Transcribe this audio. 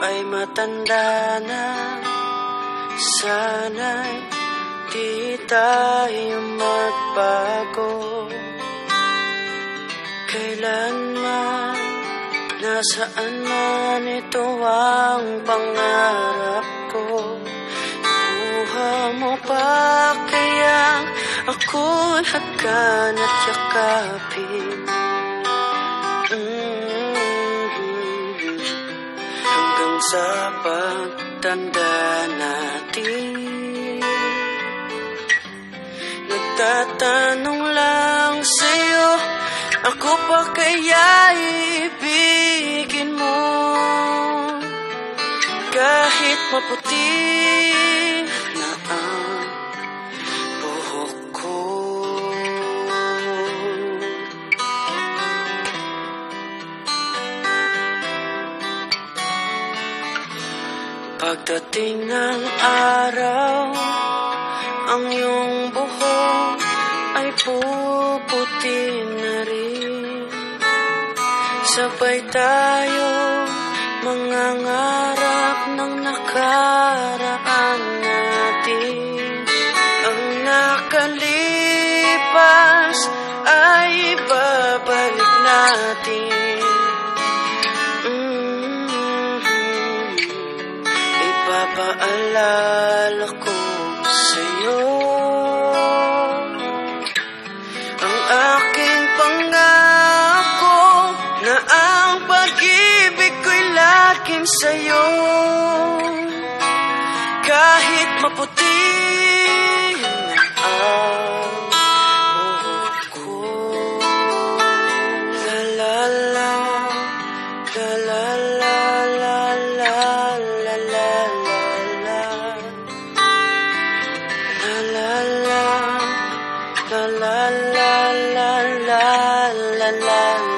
ay matanda na. Sana'y di tayo magbago. Kailanman, nasaan man, ito ang pangarap ko. Buha mo pa kaya ako'y hagkan at yakapin. Hanggang sa pagtanda natin, nagtatanong lang sa'yo, ako pa kaya ibigin mo? Kahit maputi na ang buhok ko. Pagdating ng araw, ang iyong buhok ay puputi na rin. Sabay tayo mangangarap ng nakaraan natin. Ang nakalipas ay babalik natin. Ipapaalala ko sa'yo ang aking pangako na ang pag-ibig ko'y laging sa'yo. Kahit maputi na ang buhok ko. La la la, la la la la la la la la, la la la, la la la la la la la.